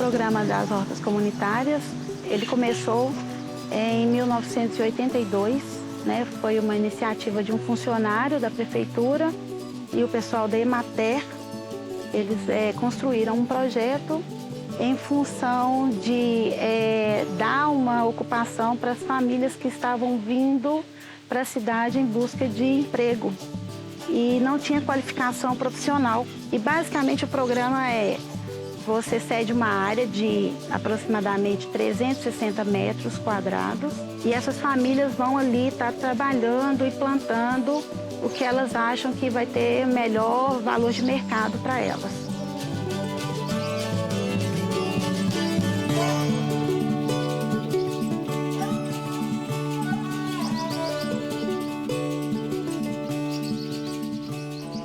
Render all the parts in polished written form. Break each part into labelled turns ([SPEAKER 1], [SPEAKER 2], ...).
[SPEAKER 1] programa das hortas comunitárias, ele começou em 1982, né? Foi uma iniciativa de um funcionário da prefeitura e o pessoal da Emater. Eles construíram um projeto em função de dar uma ocupação para as famílias que estavam vindo para a cidade em busca de emprego e não tinha qualificação profissional. E basicamente o programa você cede uma área de aproximadamente 360 metros quadrados e essas famílias vão ali estar trabalhando e plantando o que elas acham que vai ter melhor valor de mercado para elas.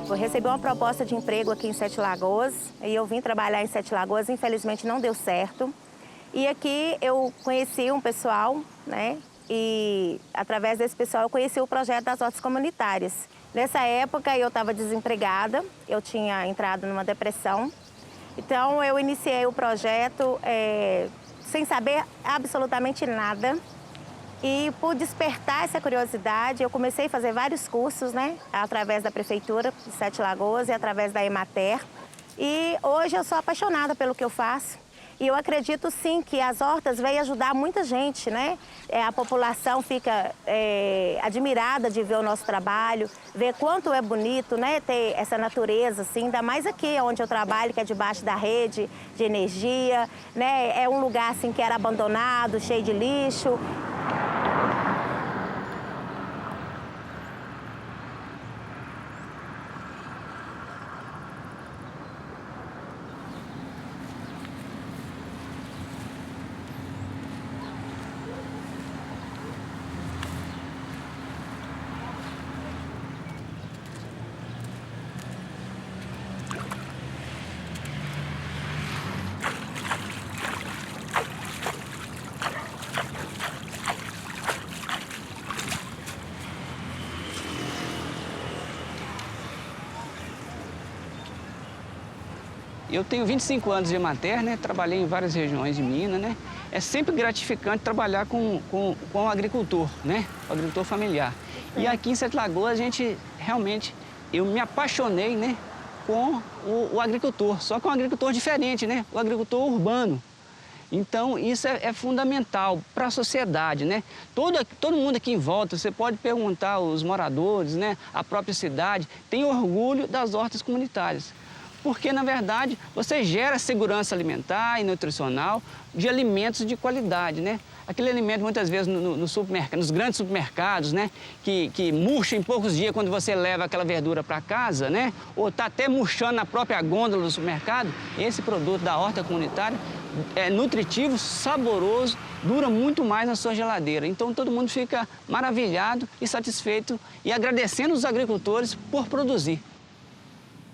[SPEAKER 2] Eu recebi uma proposta de emprego aqui em Sete Lagoas e eu vim trabalhar em Sete Lagoas, infelizmente não deu certo. E aqui eu conheci um pessoal, né? E através desse pessoal eu conheci o projeto das hortas comunitárias. Nessa época eu estava desempregada, eu tinha entrado numa depressão. Então eu iniciei o projeto sem saber absolutamente nada. E por despertar essa curiosidade, eu comecei a fazer vários cursos, né? Através da Prefeitura de Sete Lagoas e através da Emater. E hoje eu sou apaixonada pelo que eu faço. E eu acredito sim que as hortas vêm ajudar muita gente, né? A população fica admirada de ver o nosso trabalho, ver quanto é bonito, né? Ter essa natureza, assim, ainda mais aqui onde eu trabalho, que é debaixo da rede de energia, né? É um lugar assim que era abandonado, cheio de lixo.
[SPEAKER 3] Eu tenho 25 anos de Emater, né? Trabalhei em várias regiões de Minas, né? É sempre gratificante trabalhar com o agricultor, né? O agricultor familiar. E aqui em Sete Lagoas, a gente realmente, eu me apaixonei, né? Com o agricultor, só que um agricultor diferente, né? O agricultor urbano. Então, isso é fundamental para a sociedade, né? Todo mundo aqui em volta, você pode perguntar aos moradores, né? A própria cidade, tem orgulho das hortas comunitárias. Porque, na verdade, você gera segurança alimentar e nutricional de alimentos de qualidade, né? Aquele alimento, muitas vezes, nos grandes supermercados, né? Que murcha em poucos dias quando você leva aquela verdura para casa, né? Ou está até murchando na própria gôndola do supermercado. Esse produto da horta comunitária é nutritivo, saboroso, dura muito mais na sua geladeira. Então, todo mundo fica maravilhado e satisfeito e agradecendo os agricultores por produzir.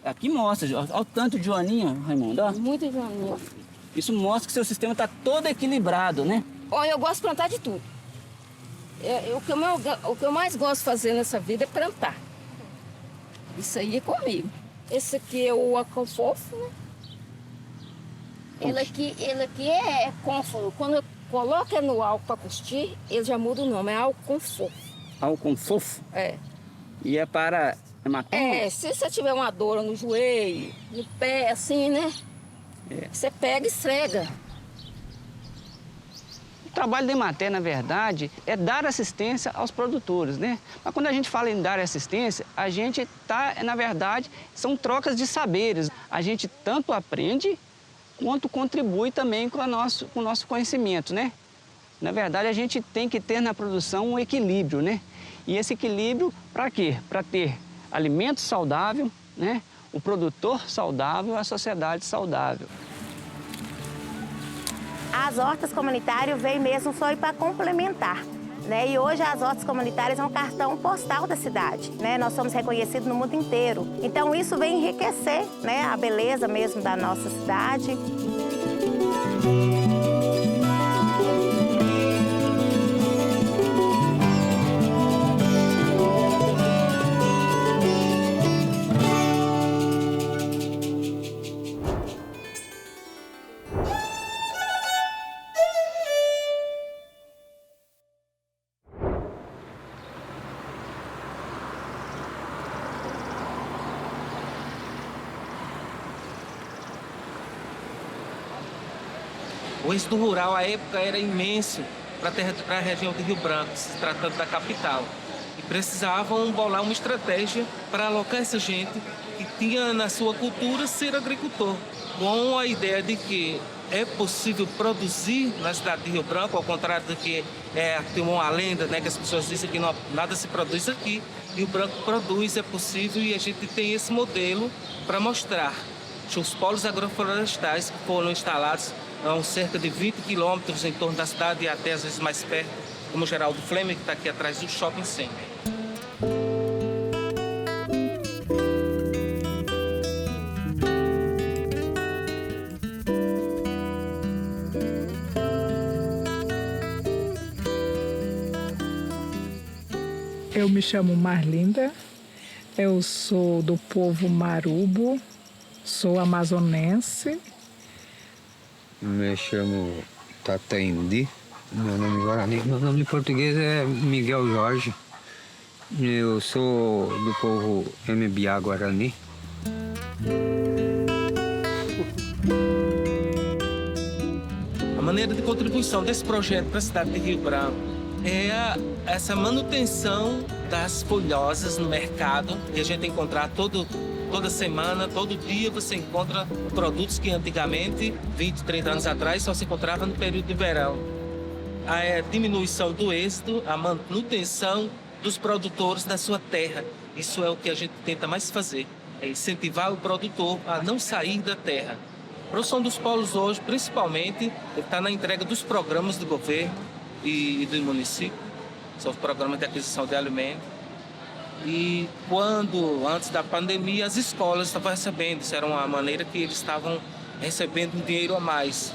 [SPEAKER 3] Aqui mostra, olha o tanto de joaninha, Raimundo. Ó.
[SPEAKER 4] Muita joaninha.
[SPEAKER 3] Isso mostra que seu sistema está todo equilibrado, né?
[SPEAKER 4] Olha, eu gosto de plantar de tudo. O que eu mais gosto de fazer nessa vida é plantar. Isso aí é comigo. Esse aqui é o alcofofo, né? Ele aqui é cônforo. Quando eu coloco no álcool para costir, ele já muda o nome, é alconfofo.
[SPEAKER 3] Alconfofo?
[SPEAKER 4] É.
[SPEAKER 3] E é para hematoma?
[SPEAKER 4] Se você tiver uma dor no joelho, no pé, assim, né? Você pega e esfrega.
[SPEAKER 3] O trabalho da Emater, na verdade, é dar assistência aos produtores, né? Mas quando a gente fala em dar assistência, a gente está, na verdade, são trocas de saberes. A gente tanto aprende quanto contribui também com o nosso conhecimento, né? Na verdade, a gente tem que ter na produção um equilíbrio, né? E esse equilíbrio, para quê? Para ter alimento saudável, né? O produtor saudável, a sociedade saudável.
[SPEAKER 2] As hortas comunitárias vêm mesmo só para complementar, né? E hoje as hortas comunitárias é um cartão postal da cidade, né? Nós somos reconhecidos no mundo inteiro. Então isso vem enriquecer, né? A beleza mesmo da nossa cidade.
[SPEAKER 5] O êxodo rural, à época, era imenso para a região de Rio Branco, se tratando da capital. E precisavam bolar uma estratégia para alocar essa gente que tinha na sua cultura ser agricultor, com a ideia de que é possível produzir na cidade de Rio Branco, ao contrário do que tem uma lenda, né, que as pessoas dizem que nada se produz aqui. Rio Branco produz, é possível, e a gente tem esse modelo para mostrar. Os polos agroflorestais que foram instalados a cerca de 20 quilômetros em torno da cidade e até às vezes mais perto, como o Geraldo Fleming, que está aqui atrás do Shopping Center.
[SPEAKER 6] Eu me chamo Marlinda, eu sou do povo Marubo, sou amazonense.
[SPEAKER 7] Me chamo Tataindi, meu nome guarani. Meu nome em português é Miguel Jorge. Eu sou do povo MBA Guarani.
[SPEAKER 5] A maneira de contribuição desse projeto para a cidade de Rio Branco é essa manutenção das folhosas no mercado, e a gente encontrar toda semana, todo dia você encontra produtos que antigamente, 20, 30 anos atrás, só se encontrava no período de verão. A diminuição do êxodo, a manutenção dos produtores na sua terra. Isso é o que a gente tenta mais fazer, é incentivar o produtor a não sair da terra. A produção dos polos hoje, principalmente, está na entrega dos programas do governo e do município, são os programas de aquisição de alimentos. E antes da pandemia, as escolas estavam recebendo, isso era uma maneira que eles estavam recebendo um dinheiro a mais.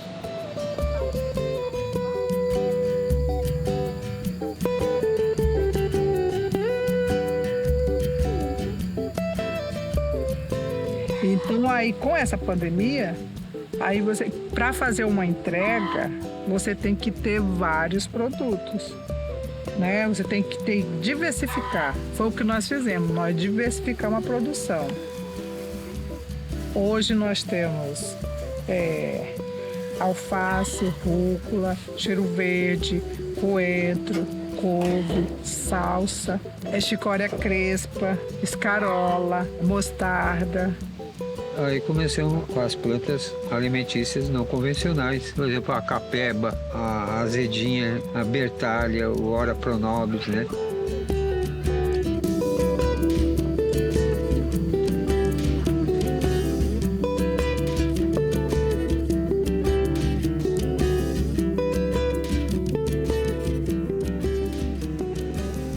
[SPEAKER 6] Então aí com essa pandemia, aí para fazer uma entrega, você tem que ter vários produtos, né? Você tem que diversificar. Foi o que nós fizemos, nós diversificamos a produção. Hoje nós temos alface, rúcula, cheiro verde, coentro, couve, salsa, chicória crespa, escarola, mostarda.
[SPEAKER 7] Aí começamos com as plantas alimentícias não convencionais. Por exemplo, a capeba, a azedinha, a bertalha, o ora pronobis, né?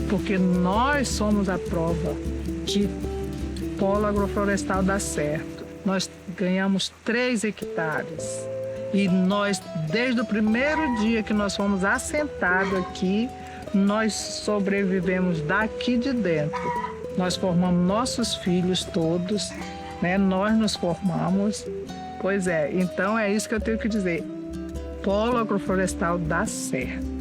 [SPEAKER 6] Porque nós somos a prova que polo agroflorestal dá certo. Nós ganhamos 3 hectares e nós, desde o primeiro dia que nós fomos assentados aqui, nós sobrevivemos daqui de dentro. Nós formamos nossos filhos todos, né? Nós nos formamos. Pois é, então é isso que eu tenho que dizer. Polo agroflorestal dá certo.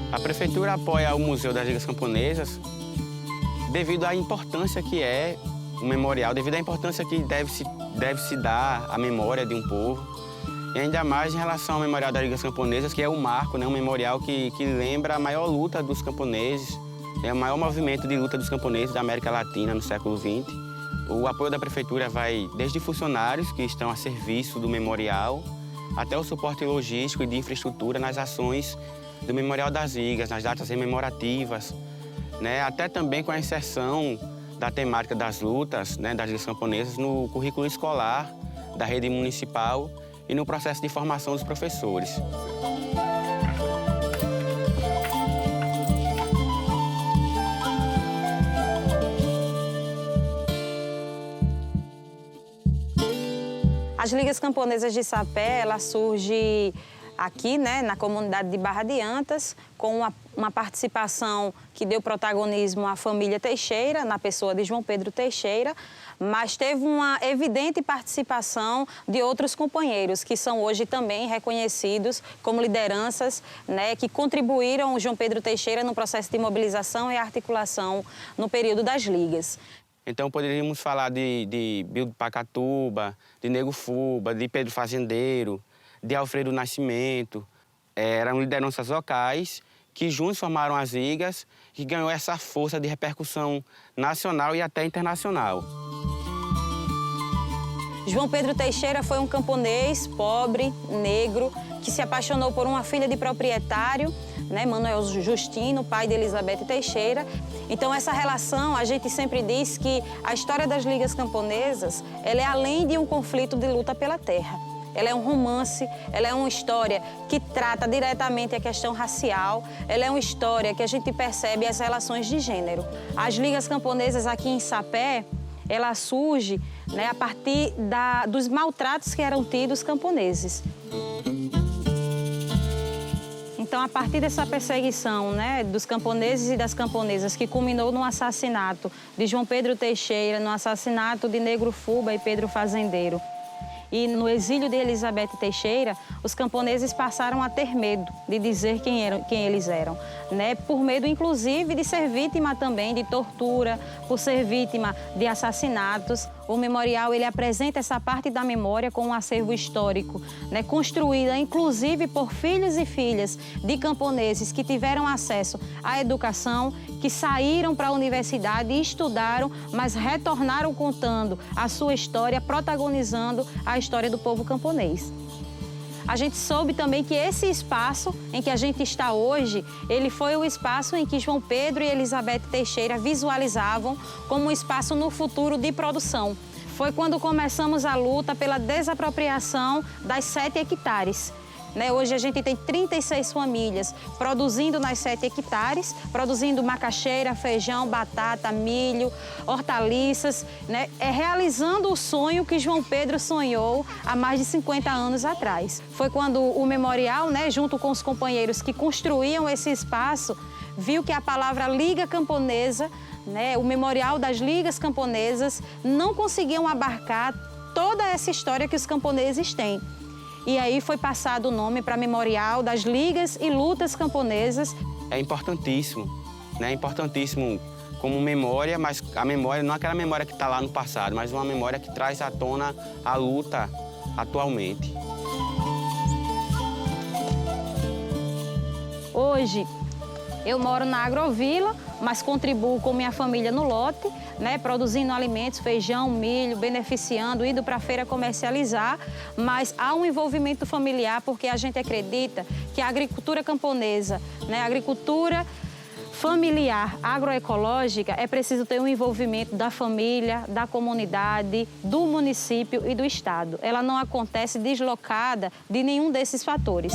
[SPEAKER 3] A Prefeitura apoia o Museu das Ligas Camponesas devido à importância que é o memorial, devido à importância que deve se dar à memória de um povo. E ainda mais em relação ao Memorial das Ligas Camponesas, que é um marco, né, um memorial que lembra a maior luta dos camponeses, é o maior movimento de luta dos camponeses da América Latina no século XX. O apoio da Prefeitura vai desde funcionários que estão a serviço do memorial, até o suporte logístico e de infraestrutura nas ações do Memorial das Ligas, nas datas rememorativas, né, até também com a inserção da temática das lutas, né, das Ligas Camponesas no currículo escolar da rede municipal e no processo de formação dos professores.
[SPEAKER 2] As Ligas Camponesas de Sapé, ela surge
[SPEAKER 8] aqui, né, na comunidade de Barra de Antas, com uma participação que deu protagonismo à família Teixeira, na pessoa de João Pedro Teixeira, mas teve uma evidente participação de outros companheiros, que são hoje também reconhecidos como lideranças, né, que contribuíram João Pedro Teixeira no processo de mobilização e articulação no período das ligas.
[SPEAKER 9] Então poderíamos falar de Bildo Pacatuba, de Nego Fuba, de Pedro Fazendeiro, de Alfredo Nascimento. Eram lideranças locais que juntos formaram as ligas, que ganhou essa força de repercussão nacional e até internacional.
[SPEAKER 8] João Pedro Teixeira foi um camponês pobre, negro, que se apaixonou por uma filha de proprietário, né, Manuel Justino, pai de Elizabeth Teixeira. Então, essa relação, a gente sempre diz que a história das ligas camponesas, ela é além de um conflito de luta pela terra. Ela é um romance, ela é uma história que trata diretamente a questão racial, ela é uma história que a gente percebe as relações de gênero. As ligas camponesas aqui em Sapé, ela surge, né, a partir dos maltratos que eram tidos camponeses. Então, a partir dessa perseguição, né, dos camponeses e das camponesas, que culminou no assassinato de João Pedro Teixeira, no assassinato de Negro Fuba e Pedro Fazendeiro, e no exílio de Elizabeth Teixeira, os camponeses passaram a ter medo de dizer quem eles eram, né? Por medo, inclusive, de ser vítima também de tortura, por ser vítima de assassinatos. O memorial, ele apresenta essa parte da memória com um acervo histórico, né? Construída, inclusive, por filhos e filhas de camponeses que tiveram acesso à educação, que saíram para a universidade e estudaram, mas retornaram contando a sua história, protagonizando a história do povo camponês. A gente soube também que esse espaço em que a gente está hoje, ele foi o espaço em que João Pedro e Elizabeth Teixeira visualizavam como um espaço no futuro de produção. Foi quando começamos a luta pela desapropriação das 7 hectares. Hoje a gente tem 36 famílias produzindo nas 7 hectares, produzindo macaxeira, feijão, batata, milho, hortaliças, né? Realizando o sonho que João Pedro sonhou há mais de 50 anos atrás. Foi quando o memorial, né, junto com os companheiros que construíam esse espaço, viu que a palavra Liga Camponesa, né, o memorial das ligas camponesas, não conseguiam abarcar toda essa história que os camponeses têm. E aí foi passado o nome para Memorial das Ligas e Lutas Camponesas.
[SPEAKER 9] É importantíssimo, né? É importantíssimo como memória, mas a memória não é aquela memória que está lá no passado, mas uma memória que traz à tona a luta atualmente.
[SPEAKER 8] Hoje, eu moro na Agrovila, mas contribuo com minha família no lote, né, produzindo alimentos, feijão, milho, beneficiando, indo para a feira comercializar, mas há um envolvimento familiar porque a gente acredita que a agricultura camponesa, né, a agricultura familiar, agroecológica, é preciso ter um envolvimento da família, da comunidade, do município e do estado. Ela não acontece deslocada de nenhum desses fatores.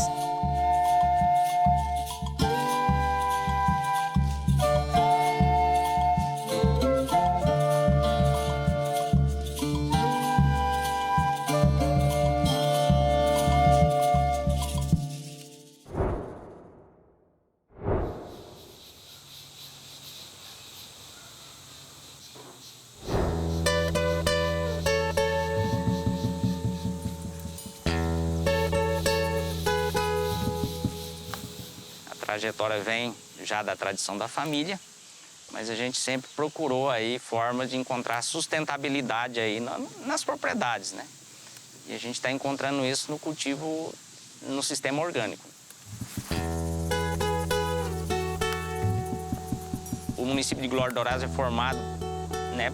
[SPEAKER 10] A trajetória vem já da tradição da família, mas a gente sempre procurou aí formas de encontrar sustentabilidade aí nas propriedades, né? E a gente está encontrando isso no cultivo no sistema orgânico. O município de Glória Dourada é formado, né,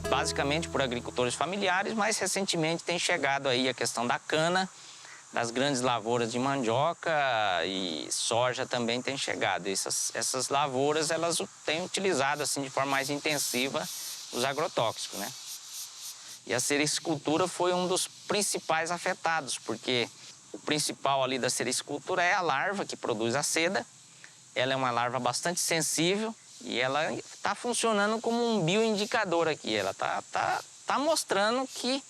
[SPEAKER 10] basicamente por agricultores familiares, mas recentemente tem chegado aí a questão da cana, das grandes lavouras de mandioca e soja também tem chegado. Essas lavouras, elas têm utilizado assim, de forma mais intensiva os agrotóxicos, né? E a sericultura foi um dos principais afetados, porque o principal ali da sericultura é a larva que produz a seda. Ela é uma larva bastante sensível e ela está funcionando como um bioindicador aqui. Ela tá mostrando que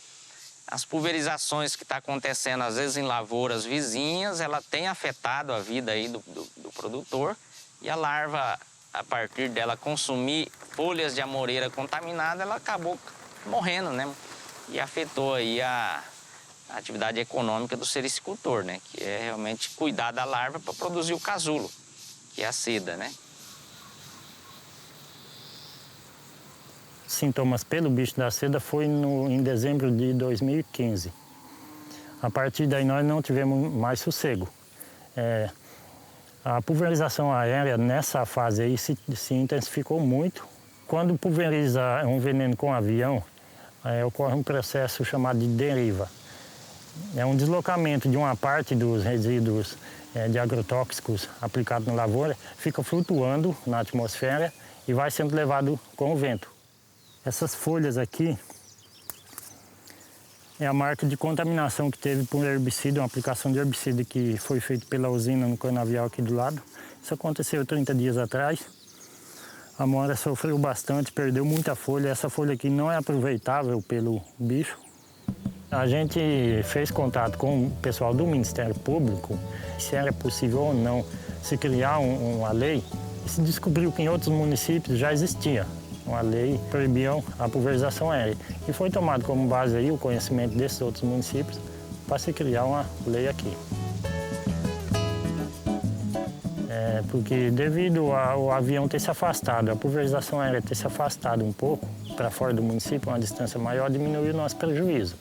[SPEAKER 10] as pulverizações que estão acontecendo, às vezes, em lavouras vizinhas, ela tem afetado a vida aí do produtor. E a larva, a partir dela consumir folhas de amoreira contaminada, ela acabou morrendo, né? E afetou aí a atividade econômica do sericicultor, né? Que é realmente cuidar da larva para produzir o casulo, que é a seda, né?
[SPEAKER 11] Sintomas pelo bicho da seda foi em dezembro de 2015. A partir daí nós não tivemos mais sossego. A pulverização aérea nessa fase aí se intensificou muito. Quando pulveriza um veneno com avião, ocorre um processo chamado de deriva. É um deslocamento de uma parte dos resíduos de agrotóxicos aplicados na lavoura, fica flutuando na atmosfera e vai sendo levado com o vento. Essas folhas aqui é a marca de contaminação que teve por herbicida, uma aplicação de herbicida que foi feita pela usina no canavial aqui do lado. Isso aconteceu 30 dias atrás. A amora sofreu bastante, perdeu muita folha. Essa folha aqui não é aproveitável pelo bicho. A gente fez contato com o pessoal do Ministério Público, se era possível ou não se criar uma lei. E se descobriu que em outros municípios já existia uma lei que proibia a pulverização aérea. E foi tomado como base aí o conhecimento desses outros municípios para se criar uma lei aqui. Porque devido ao avião ter se afastado, a pulverização aérea ter se afastado um pouco para fora do município, uma distância maior, diminuiu o nosso prejuízo.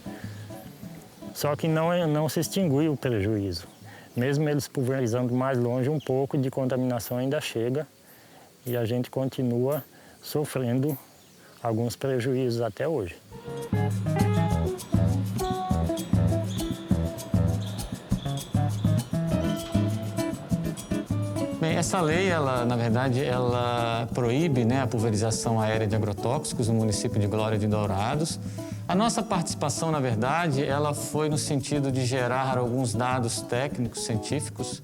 [SPEAKER 11] Só que não se extinguiu o prejuízo. Mesmo eles pulverizando mais longe, um pouco de contaminação ainda chega e a gente continua sofrendo alguns prejuízos até hoje.
[SPEAKER 12] Bem, essa lei, na verdade, ela proíbe, né, a pulverização aérea de agrotóxicos no município de Glória de Dourados. A nossa participação, na verdade, ela foi no sentido de gerar alguns dados técnicos, científicos,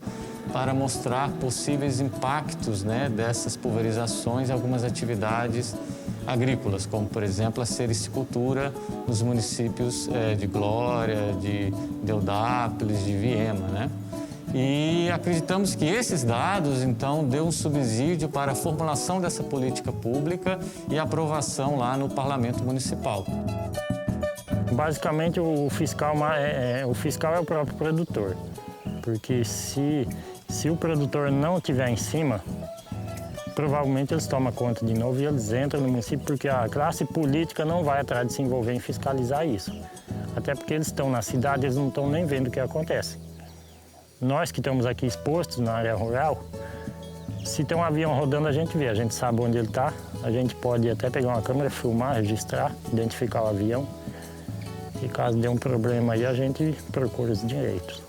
[SPEAKER 12] para mostrar possíveis impactos, né, dessas pulverizações em algumas atividades agrícolas, como, por exemplo, a sericicultura nos municípios de Glória, de Deodápolis, de Viema, né? E acreditamos que esses dados, então, deu um subsídio para a formulação dessa política pública e aprovação lá no Parlamento Municipal.
[SPEAKER 11] Basicamente, o fiscal é o próprio produtor, porque se o produtor não estiver em cima, provavelmente eles tomam conta de novo e eles entram no município, porque a classe política não vai atrás de se envolver em fiscalizar isso. Até porque eles estão na cidade, eles não estão nem vendo o que acontece. Nós que estamos aqui expostos na área rural, se tem um avião rodando, a gente vê, a gente sabe onde ele está, a gente pode até pegar uma câmera, filmar, registrar, identificar o avião. E caso dê um problema aí, a gente procura os direitos.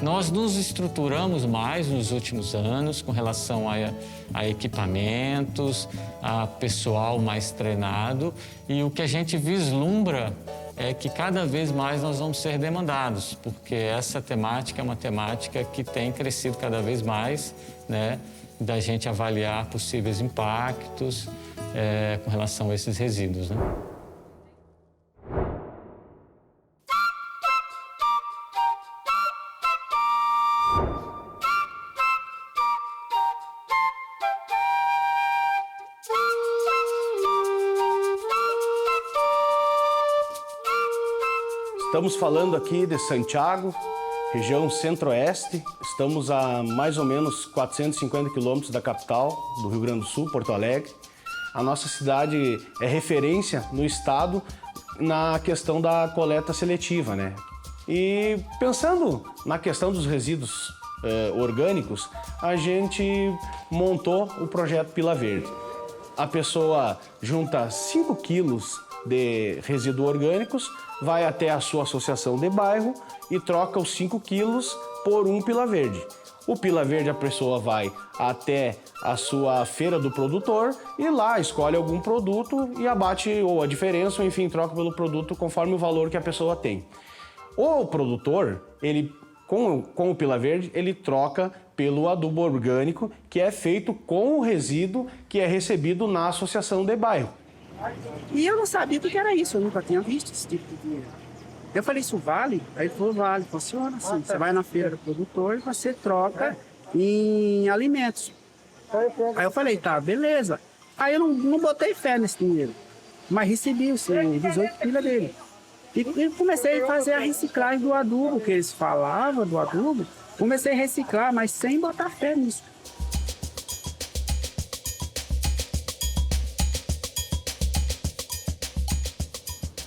[SPEAKER 12] Nós nos estruturamos mais nos últimos anos com relação a equipamentos, a pessoal mais treinado, e o que a gente vislumbra é que cada vez mais nós vamos ser demandados, porque essa temática é uma temática que tem crescido cada vez mais, né, da gente avaliar possíveis impactos com relação a esses resíduos, né?
[SPEAKER 13] Estamos falando aqui de Santiago, região centro-oeste. Estamos a mais ou menos 450 quilômetros da capital do Rio Grande do Sul, Porto Alegre. A nossa cidade é referência no estado na questão da coleta seletiva, né? E pensando na questão dos resíduos orgânicos, a gente montou o projeto Pila Verde. A pessoa junta 5 quilos de resíduos orgânicos, vai até a sua associação de bairro e troca os 5 quilos por um Pila Verde. O Pila Verde, a pessoa vai até a sua feira do produtor e lá escolhe algum produto e abate ou a diferença, ou enfim, troca pelo produto conforme o valor que a pessoa tem. O produtor, ele com o Pila Verde, ele troca pelo adubo orgânico, que é feito com o resíduo que é recebido na associação de bairro.
[SPEAKER 14] E eu não sabia o que era isso, eu nunca tinha visto esse tipo Eu falei, isso vale? Aí ele falou, vale. Funciona assim. Você vai na feira do produtor e você troca em alimentos. Aí eu falei, tá, beleza. Aí eu não botei fé nesse dinheiro, mas recebi os 18 pila dele. E comecei a fazer a reciclagem do adubo, que eles falavam do adubo. Comecei a reciclar, mas sem botar fé nisso.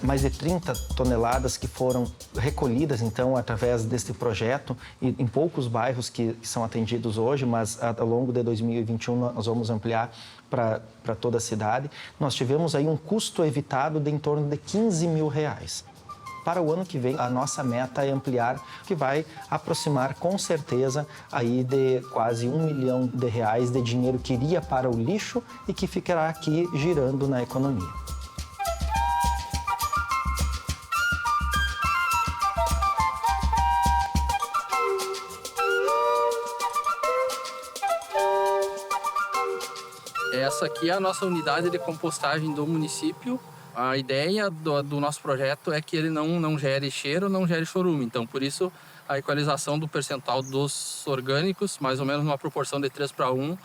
[SPEAKER 15] Mais de 30 toneladas que foram recolhidas, então, através deste projeto, e em poucos bairros que são atendidos hoje, mas ao longo de 2021 nós vamos ampliar para toda a cidade. Nós tivemos aí um custo evitado de em torno de R$15 mil. Para o ano que vem, a nossa meta é ampliar, que vai aproximar com certeza aí de quase R$1 milhão de dinheiro que iria para o lixo e que ficará aqui girando na economia.
[SPEAKER 16] Essa aqui é a nossa unidade de compostagem do município. A ideia do nosso projeto é que ele não gere cheiro, não gere chorume. Então, por isso, a equalização do percentual dos orgânicos, mais ou menos numa proporção de 3:1,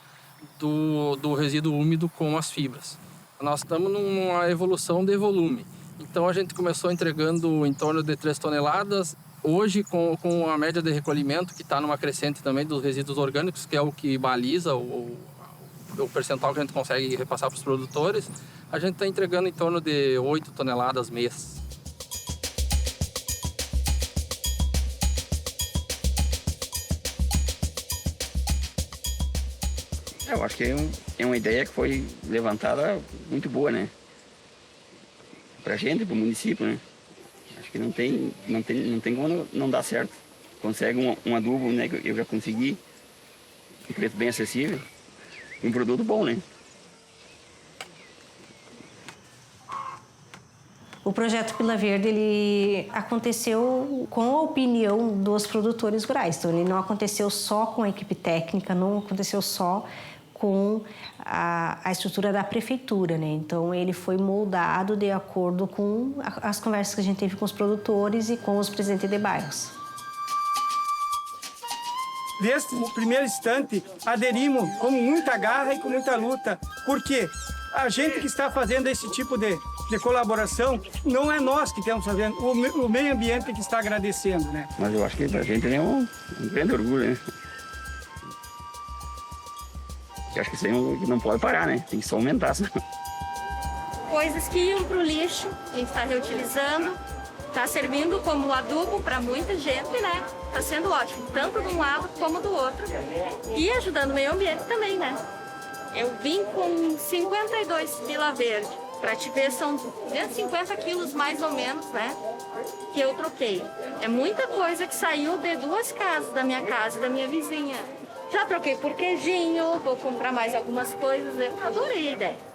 [SPEAKER 16] do resíduo úmido com as fibras. Nós estamos numa evolução de volume. Então, a gente começou entregando em torno de 3 toneladas. Hoje, com a média de recolhimento, que está numa crescente também dos resíduos orgânicos, que é o que baliza o percentual que a gente consegue repassar para os produtores, a gente está entregando em torno de 8 toneladas mês.
[SPEAKER 3] Eu acho que é uma ideia que foi levantada muito boa, né? Para a gente, para o município, né? Acho que não tem como não dar certo. Consegue um adubo, né? Que eu já consegui, um preço bem acessível. Um produto bom, né?
[SPEAKER 17] O projeto Pila Verde, ele aconteceu com a opinião dos produtores rurais. Então, ele não aconteceu só com a equipe técnica, não aconteceu só com a estrutura da prefeitura, né? Então, ele foi moldado de acordo com as conversas que a gente teve com os produtores e com os presidentes de bairros.
[SPEAKER 14] Desde o primeiro instante, aderimos com muita garra e com muita luta. Por quê? A gente que está fazendo esse tipo de colaboração, não é nós que estamos fazendo, o meio ambiente que está agradecendo, né?
[SPEAKER 3] Mas eu acho que para a gente é um grande orgulho, né? Eu acho que isso aí não pode parar, né? Tem que só aumentar.
[SPEAKER 18] Coisas que iam para o lixo, a gente está reutilizando, está servindo como adubo para muita gente, né? Está sendo ótimo, tanto de um lado como do outro. E ajudando o meio ambiente também, né? Eu vim com 52 pila verde. Para te ver, são 250 quilos mais ou menos, né? Que eu troquei. É muita coisa que saiu de 2 casas, da minha casa e da minha vizinha. Já troquei por queijinho, vou comprar mais algumas coisas. Eu adorei a ideia.